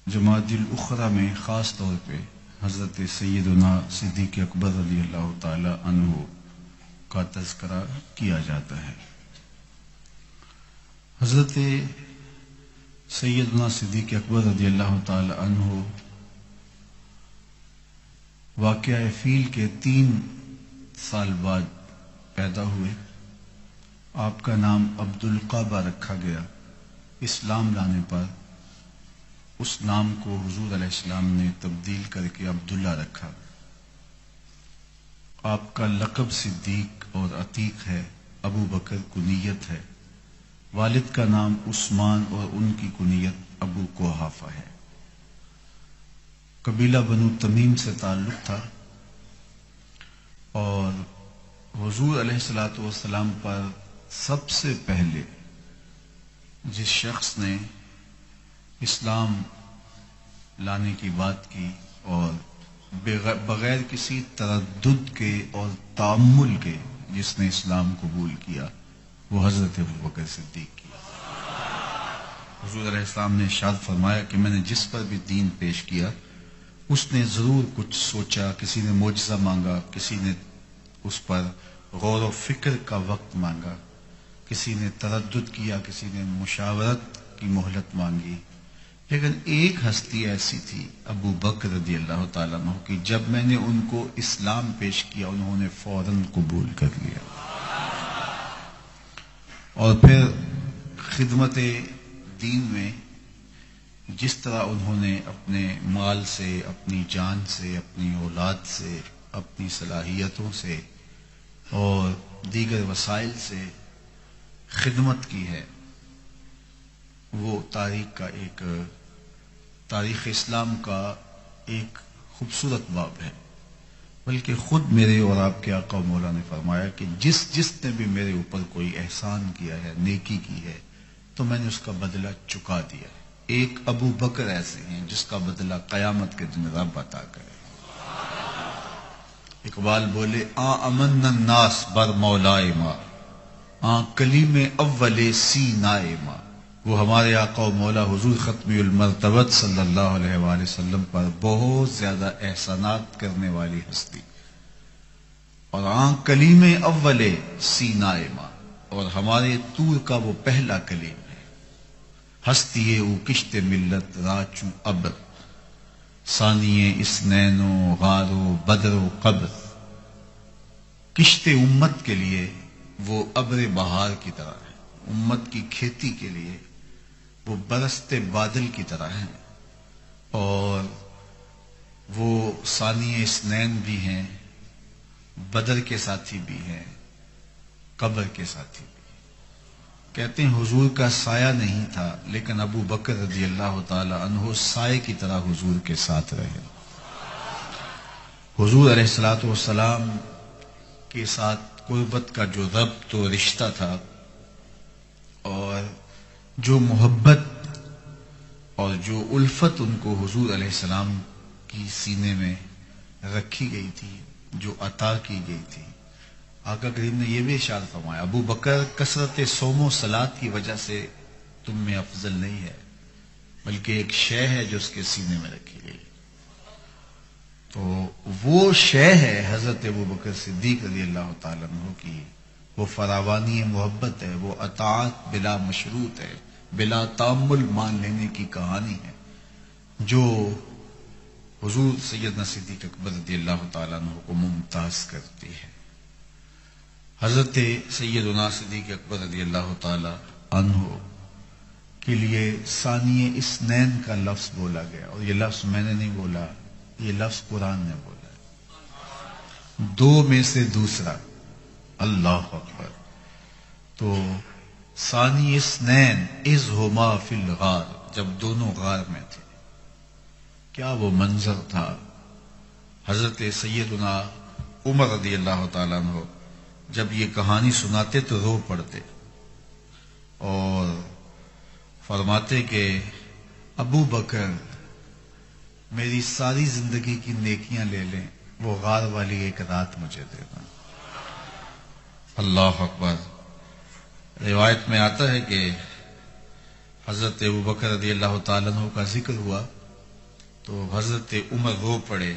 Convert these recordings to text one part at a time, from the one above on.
جمادی الاخرى میں خاص طور پہ حضرت سیدنا صدیق اکبر رضی اللہ تعالی عنہ کا تذکرہ کیا جاتا ہے۔ حضرت سیدنا صدیق اکبر رضی اللہ تعالی عنہ واقعہ فیل کے 3 سال بعد پیدا ہوئے۔ آپ کا نام عبدالقعبہ رکھا گیا۔ اسلام لانے پر اس نام کو حضور علیہ السلام نے تبدیل کر کے عبداللہ رکھا۔ آپ کا لقب صدیق اور عتیق ہے، ابو بکر کنیت ہے۔ والد کا نام عثمان اور ان کی کنیت ابو قحافہ ہے۔ قبیلہ بنو تمیم سے تعلق تھا، اور حضور علیہ الصلوۃ والسلام پر سب سے پہلے جس شخص نے اسلام لانے کی بات کی اور بغیر کسی تردد کے اور تأمل کے جس نے اسلام قبول کیا، وہ حضرت ابو بکر صدیق کی۔ حضور علیہ السلام نے ارشاد فرمایا کہ میں نے جس پر بھی دین پیش کیا اس نے ضرور کچھ سوچا، کسی نے معجزہ مانگا، کسی نے اس پر غور و فکر کا وقت مانگا، کسی نے تردد کیا، کسی نے مشاورت کی مہلت مانگی، لیکن ایک ہستی ایسی تھی ابو بکر رضی اللہ تعالیٰ عنہ کی، جب میں نے ان کو اسلام پیش کیا انہوں نے فوراً قبول کر لیا، اور پھر خدمت دین میں جس طرح انہوں نے اپنے مال سے، اپنی جان سے، اپنی اولاد سے، اپنی صلاحیتوں سے اور دیگر وسائل سے خدمت کی ہے، وہ تاریخ اسلام کا ایک خوبصورت باب ہے۔ بلکہ خود میرے اور آپ کے آقا و مولا نے فرمایا کہ جس نے بھی میرے اوپر کوئی احسان کیا ہے، نیکی کی ہے، تو میں نے اس کا بدلہ چکا دیا ہے۔ ایک ابو بکر ایسے ہیں جس کا بدلہ قیامت کے دن رب عطا کرے۔ اقبال بولے امن الناس بر مولائے ماں کلیم اول سینائے ماں، وہ ہمارے آقا و مولا حضور ختم المرتبت صلی اللہ علیہ وآلہ وسلم پر بہت زیادہ احسانات کرنے والی ہستی، اور کلیم اول سینائے ماں، اور ہمارے طور کا وہ پہلا کلیم ہے۔ ہستی او کشت ملت راچوں ابر، ثانی اسنین و غار و بدر و قبر، کشت امت کے لیے وہ ابر بہار کی طرح ہے، امت کی کھیتی کے لیے وہ برستے بادل کی طرح ہیں، اور وہ ثانی اسنین بھی ہیں، بدر کے ساتھی بھی ہیں، قبر کے ساتھی بھی۔ کہتے ہیں حضور کا سایہ نہیں تھا، لیکن ابو بکر رضی اللہ تعالی عنہ سائے کی طرح حضور کے ساتھ رہے۔ حضور علیہ الصلوۃ والسلام کے ساتھ قربت کا جو ربط و رشتہ تھا، اور جو محبت اور جو الفت ان کو حضور علیہ السلام کی سینے میں رکھی گئی تھی، جو عطا کی گئی تھی، آقا کریم نے یہ بھی ارشاد فرمایا ابو بکر کثرت صوم و صلات کی وجہ سے تم میں افضل نہیں ہے، بلکہ ایک شے ہے جو اس کے سینے میں رکھی گئی، تو وہ شے ہے حضرت ابو بکر صدیق رضی اللہ تعالیٰ عنہ کی، وہ فراوانی محبت ہے، وہ اطاعت بلا مشروط ہے، بلا تأمل مان لینے کی کہانی ہے، جو حضور سیدنا صدیق اکبر رضی اللہ تعالیٰ عنہ کو ممتاز کرتی ہے۔ حضرت سیدنا صدیق اکبر رضی اللہ تعالی عنہ کے لیے ثانی اسنین کا لفظ بولا گیا، اور یہ لفظ میں نے نہیں بولا، یہ لفظ قرآن نے بولا ہے، 2 میں سے دوسرا، اللہ اکبر۔ تو ثانی اسنین اذ ہما فی الغار، جب دونوں غار میں تھے، کیا وہ منظر تھا۔ حضرت سیدنا عمر رضی اللہ تعالیٰ عنہ جب یہ کہانی سناتے تو رو پڑتے اور فرماتے کہ ابو بکر میری ساری زندگی کی نیکیاں لے لیں، وہ غار والی ایک رات مجھے دینا۔ اللہ اکبر۔ روایت میں آتا ہے کہ حضرت ابو بکر رضی اللہ تعالیٰ عنہ کا ذکر ہوا تو حضرت عمر رو پڑے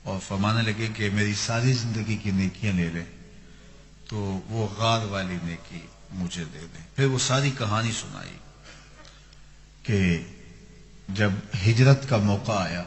اور فرمانے لگے کہ میری ساری زندگی کی نیکیاں لے لیں تو وہ غار والی نیکی مجھے دے دیں. پھر وہ ساری کہانی سنائی کہ جب ہجرت کا موقع آیا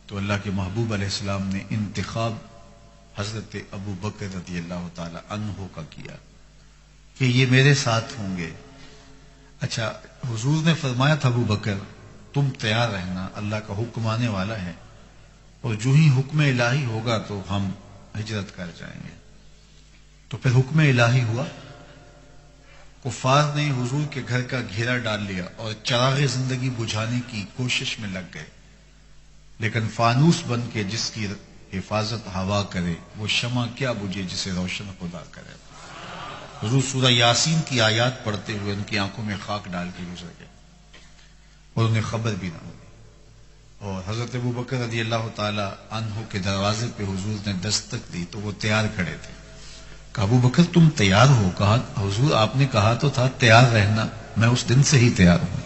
تو اللہ کے محبوب علیہ السلام نے انتخاب حضرت ابو بکر رضی اللہ تعالی عنہ کا کیا کہ یہ میرے ساتھ ہوں گے. اچھا، حضور نے فرمایا تھا ابو بکر تم تیار رہنا، اللہ کا حکم آنے والا ہے اور جو ہی حکم الہی ہوگا تو ہم ہجرت کر جائیں گے. تو پھر حکم الہی ہوا، کفار نے حضور کے گھر کا گھیرا ڈال لیا اور چراغ زندگی بجھانے کی کوشش میں لگ گئے، لیکن فانوس بن کے جس کی حفاظت ہوا کرے وہ شمع کیا بجھے جسے روشن خدا کرے. حضور سورہ یاسین کی آیات پڑھتے ہوئے ان کی آنکھوں میں خاک ڈال کے گزر گئے اور انہیں خبر بھی نہ ہوئی. اور حضرت ابو بکر رضی اللہ تعالی عنہ کے دروازے پہ حضور نے دستک دی تو وہ تیار کھڑے تھے. کہا ابو بکر تم تیار ہو؟ کہا حضور آپ نے کہا تو تھا تیار رہنا، میں اس دن سے ہی تیار ہوں.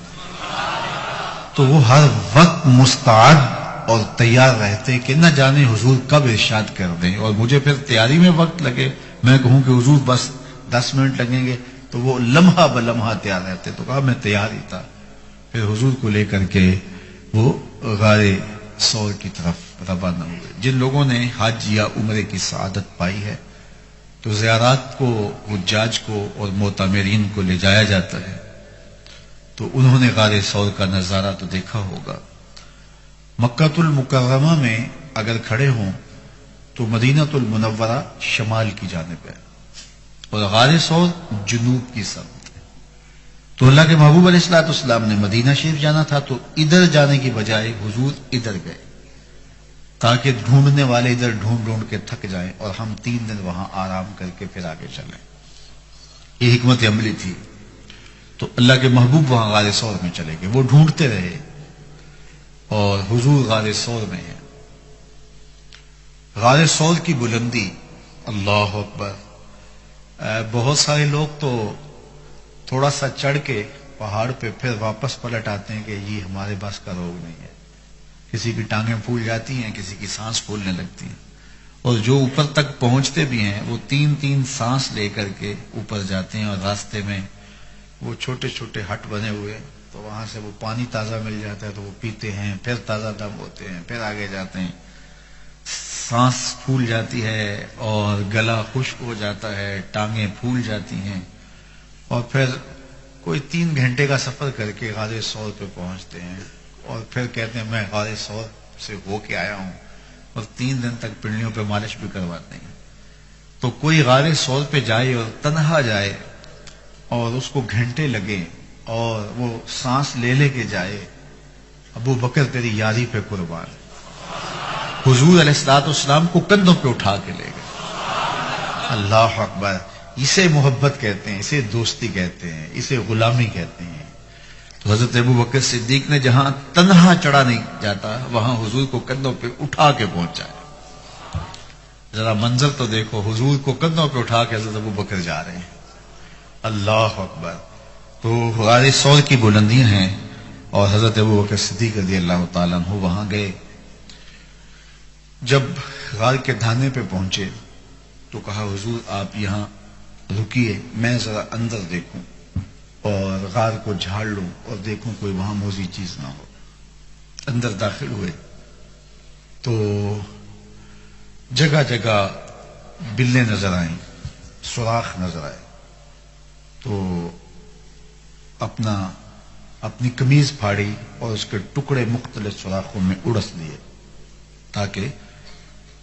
تو وہ ہر وقت مستعد اور تیار رہتے کہ نہ جانے حضور کب ارشاد کر دیں اور مجھے پھر تیاری میں وقت لگے، میں کہوں کہ حضور بس 10 منٹ لگیں گے، تو وہ لمحہ بلمحہ تیار رہتے. تو کہا میں تیار ہی تھا. پھر حضور کو لے کر کے وہ غار ثور کی طرف روانہ ہوئے. جن لوگوں نے حج یا عمرے کی سعادت پائی ہے تو زیارات کو، حجاج کو اور معتمرین کو لے جایا جاتا ہے، تو انہوں نے غار ثور کا نظارہ تو دیکھا ہوگا. مکہ المکرمہ میں اگر کھڑے ہوں تو مدینہ المنورہ شمال کی جانب ہے اور غار ثور جنوب کی سمت. تو اللہ کے محبوب علیہ الصلوۃ والسلام نے مدینہ شریف جانا تھا تو ادھر جانے کی بجائے حضور ادھر گئے تاکہ ڈھونڈنے والے ادھر ڈھونڈ کے تھک جائیں اور ہم 3 دن وہاں آرام کر کے پھر آگے چلیں. یہ حکمت عملی تھی. تو اللہ کے محبوب وہاں غار ثور میں چلے گئے. وہ ڈھونڈتے رہے اور حضور غار ثور میں ہیں. غار ثور کی بلندی اللہ اکبر. بہت سارے لوگ تو تھوڑا سا چڑھ کے پہاڑ پہ پھر واپس پلٹ آتے ہیں کہ یہ ہمارے بس کا روگ نہیں ہے. کسی کی ٹانگیں پھول جاتی ہیں، کسی کی سانس پھولنے لگتی ہیں، اور جو اوپر تک پہنچتے بھی ہیں وہ 3 سانس لے کر کے اوپر جاتے ہیں. اور راستے میں وہ چھوٹے چھوٹے ہٹ بنے ہوئے تو وہاں سے وہ پانی تازہ مل جاتا ہے تو وہ پیتے ہیں، پھر تازہ دم ہوتے ہیں، پھر آگے جاتے ہیں. سانس پھول جاتی ہے اور گلا خشک ہو جاتا ہے، ٹانگیں پھول جاتی ہیں، اور پھر کوئی 3 گھنٹے کا سفر کر کے غار ثور پہ پہنچتے ہیں اور پھر کہتے ہیں میں غار ثور سے ہو کے آیا ہوں، اور 3 دن تک پنڈلیوں پہ مالش بھی کرواتے ہیں. تو کوئی غار ثور پہ جائے اور تنہا جائے اور اس کو گھنٹے لگے اور وہ سانس لے کے جائے، ابو بکر تیری یاری پہ قربان. حضور علیہ الصلوۃ والسلام کو کندھوں پہ اٹھا کے لے گئے. اللہ اکبر. اسے محبت کہتے ہیں، اسے دوستی کہتے ہیں، اسے غلامی کہتے ہیں. تو حضرت ابو بکر صدیق نے جہاں تنہا چڑھا نہیں جاتا وہاں حضور کو کندھوں پہ اٹھا کے پہنچایا. ذرا منظر تو دیکھو، حضور کو کندھوں پہ اٹھا کے حضرت ابو بکر جا رہے ہیں. اللہ اکبر. تو غار ثور کی بلندیاں ہیں اور حضرت ابو بکر صدیق رضی اللہ تعالیٰ عنہ وہاں گئے. جب غار کے دھانے پہ پہنچے تو کہا حضور آپ یہاں رکیے، میں ذرا اندر دیکھوں اور غار کو جھاڑ لوں اور دیکھوں کوئی وہاں موزی چیز نہ ہو. اندر داخل ہوئے تو جگہ جگہ بلیں نظر آئیں، سوراخ نظر آئے. تو اپنی قمیض پھاڑی اور اس کے ٹکڑے مختلف سوراخوں میں اڑس دیے تاکہ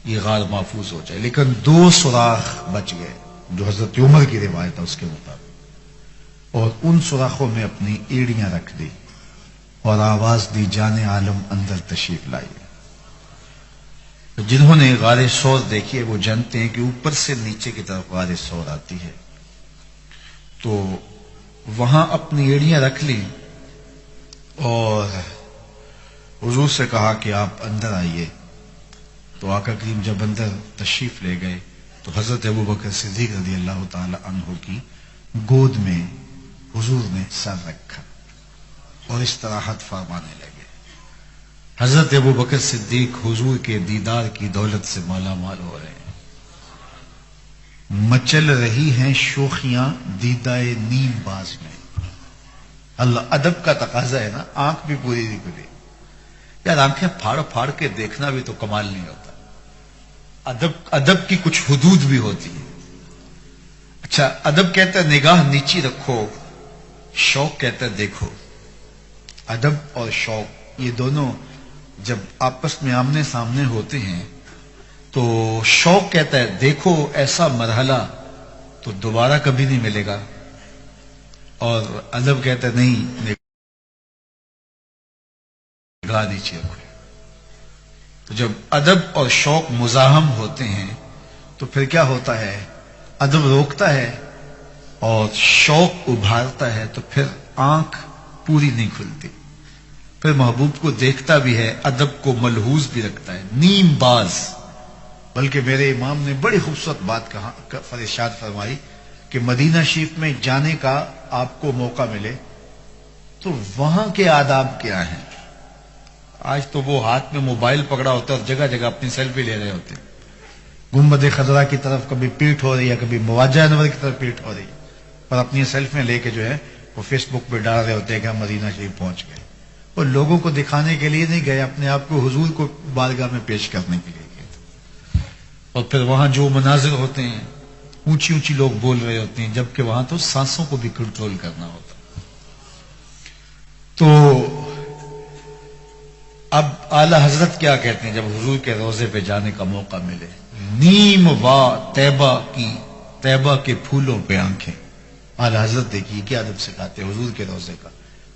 یہ غار محفوظ ہو جائے. لیکن 2 سوراخ بچ گئے جو حضرت عمر کی روایت ہے اس کے مطابق، اور ان سوراخوں میں اپنی ایڑیاں رکھ دی اور آواز دی جان عالم اندر تشریف لائیے. جنہوں نے غار ثور دیکھی ہے وہ جانتے ہیں کہ اوپر سے نیچے کی طرف غار ثور آتی ہے. تو وہاں اپنی ایڑیاں رکھ لی اور حضور سے کہا کہ آپ اندر آئیے. تو آقا کریم جب اندر تشریف لے گئے تو حضرت ابو بکر صدیق رضی اللہ تعالی عنہ کی گود میں حضور نے سر رکھا اور استراحت فرمانے لگے. حضرت ابو بکر صدیق حضور کے دیدار کی دولت سے مالا مال ہو رہے ہیں. مچل رہی ہیں شوخیاں دیدائے نیم باز میں. اللہ ادب کا تقاضا ہے نا، آنکھ بھی پوری نہیں کھلی. یار آنکھیں پھاڑ پھاڑ کے دیکھنا بھی تو کمال نہیں ہوتا. ادب کی کچھ حدود بھی ہوتی ہے. اچھا ادب کہتا ہے نگاہ نیچی رکھو، شوق کہتا ہے دیکھو. ادب اور شوق یہ دونوں جب آپس میں آمنے سامنے ہوتے ہیں تو شوق کہتا ہے دیکھو ایسا مرحلہ تو دوبارہ کبھی نہیں ملے گا، اور ادب کہتا ہے نہیں نگاہ نیچے رکھو. تو جب ادب اور شوق مزاحم ہوتے ہیں تو پھر کیا ہوتا ہے؟ ادب روکتا ہے اور شوق ابھارتا ہے، تو پھر آنکھ پوری نہیں کھلتی. پھر محبوب کو دیکھتا بھی ہے، ادب کو ملحوظ بھی رکھتا ہے. نیم باز. بلکہ میرے امام نے بڑی خوبصورت بات ارشاد فرمائی کہ مدینہ شریف میں جانے کا آپ کو موقع ملے تو وہاں کے آداب کیا ہیں. آج تو وہ ہاتھ میں موبائل پکڑا ہوتا ہے اور جگہ جگہ اپنی سیلفی لے رہے ہوتے ہیں. گنبد خضرا کی طرف کبھی پیٹ ہو رہی ہے، کبھی مواجہ انور کی طرف پیٹ ہو رہی ہے، اور اپنی سیلفیاں لے کے جو ہے وہ فیس بک پہ ڈال رہے ہوتے ہیں کہ ہم مدینہ شریف پہنچ گئے. وہ لوگوں کو دکھانے کے لیے نہیں گئے، اپنے آپ کو حضور کو بارگاہ میں پیش کرنے کے لیے گئے. اور پھر وہاں جو مناظر ہوتے ہیں، اونچی اونچی لوگ بول رہے ہوتے ہیں، جبکہ وہاں تو سانسوں کو بھی کنٹرول کرنا ہوتا. تو اب اعلی حضرت کیا کہتے ہیں جب حضور کے روضے پہ جانے کا موقع ملے؟ نیم وا طیبہ کے پھولوں پہ آنکھیں. اعلی حضرت دیکھیے کیا ادب سکھاتے ہیں حضور کے روضے کا،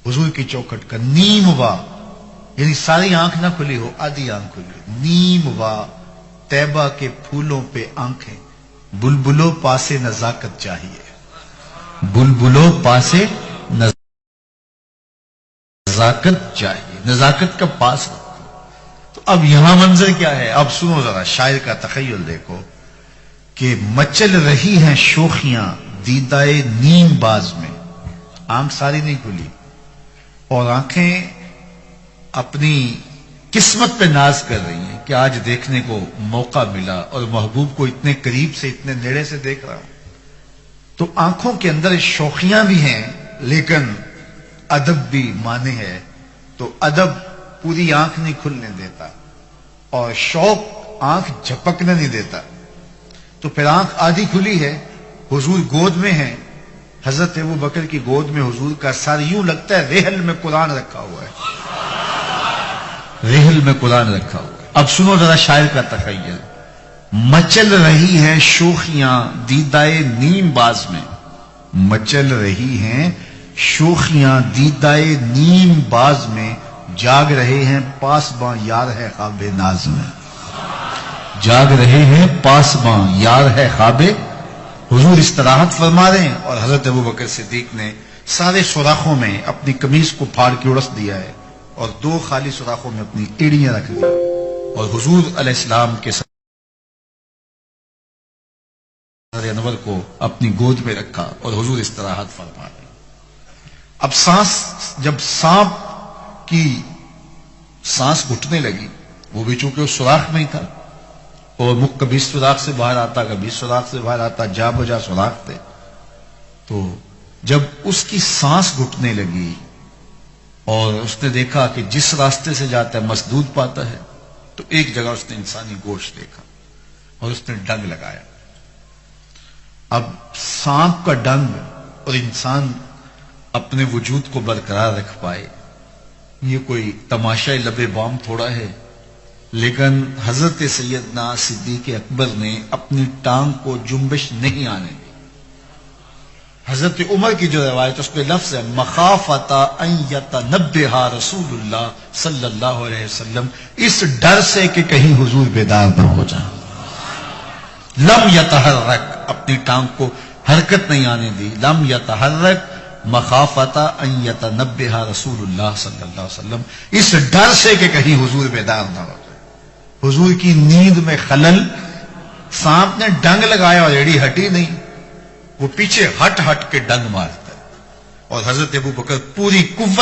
حضور کی چوکھٹ کا. نیم وا یعنی ساری آنکھ نہ کھلی ہو، آدھی آنکھ کھلی. نیم وا طیبہ کے پھولوں پہ آنکھیں، بلبلوں پاسے نزاکت چاہیے. بلبلوں پاسے نزاکت چاہیے، نزاکت کا پاس رکھو. تو اب یہاں منظر کیا ہے؟ اب سنو ذرا شاعر کا تخیل دیکھو کہ مچل رہی ہیں شوخیاں دیدائے نیم باز میں. آنکھ ساری نہیں کھلی اور آنکھیں اپنی قسمت پہ ناز کر رہی ہیں کہ آج دیکھنے کو موقع ملا اور محبوب کو اتنے قریب سے اتنے نیڑے سے دیکھ رہا ہوں. تو آنکھوں کے اندر شوخیاں بھی ہیں لیکن ادب بھی مانے ہے. تو ادب پوری آنکھ نہیں کھلنے دیتا اور شوق آنکھ جھپکنے نہیں دیتا. تو پھر آنکھ آدھی کھلی ہے، حضور گود میں ہے. حضرت ابو بکر کی گود میں حضور کا سر یوں لگتا ہے ریحل میں قرآن رکھا ہوا ہے. ریحل میں قرآن رکھا ہوا ہے. اب سنو ذرا شاعر کا تخیل. مچل رہی ہیں شوخیاں دیدائے نیم باز میں. مچل رہی ہیں شوخیاں دیدائے نیم باز میں، جاگ رہے ہیں پاسباں یار ہے خواب ناز میں. جاگ رہے ہیں پاسباں یار ہے خواب. حضور استراحت فرما رہے ہیں اور حضرت ابو بکر صدیق نے سارے سوراخوں میں اپنی قمیص کو پھاڑ کے اڑس دیا ہے اور دو خالی سوراخوں میں اپنی ایڑیاں رکھ دی اور حضور علیہ السلام کے سر انور کو اپنی گود میں رکھا اور حضور استراحت فرما رہے ہیں. اب جب سانپ کی سانس گھٹنے لگی، وہ بھی چونکہ اس سوراخ میں ہی تھا اور مکھ کبھی سوراخ سے باہر آتا کبھی سوراخ سے باہر آتا، جا بجا سوراخ تھے. تو جب اس کی سانس گھٹنے لگی اور اس نے دیکھا کہ جس راستے سے جاتا ہے مسدود پاتا ہے، تو ایک جگہ اس نے انسانی گوشت دیکھا اور اس نے ڈنگ لگایا. اب سانپ کا ڈنگ اور انسان اپنے وجود کو برقرار رکھ پائے، یہ کوئی تماشا لب بام تھوڑا ہے. لیکن حضرت سیدنا صدیق اکبر نے اپنی ٹانگ کو جنبش نہیں آنے دی. حضرت عمر کی جو روایت اس پہ لفظ ہے مخافۃ ان یتنبہ رسول اللہ صلی اللہ علیہ وسلم، اس ڈر سے کہ کہیں حضور بیدار نہ ہو جائیں. لم یتحرک، اپنی ٹانگ کو حرکت نہیں آنے دی. لم یتحرک مخافۃ ان یتنبہ رسول اللہ صلی اللہ علیہ وسلم، اس ڈر سے کہ کہیں حضور بیدار نہ ہو جائے. حضور کی نیند میں خلل. سانپ نے ڈنگ لگایا اور ایڑی ہٹی نہیں، وہ پیچھے ہٹ ہٹ کے ڈنگ مارتا ہے اور حضرت ابو بکر پوری قوت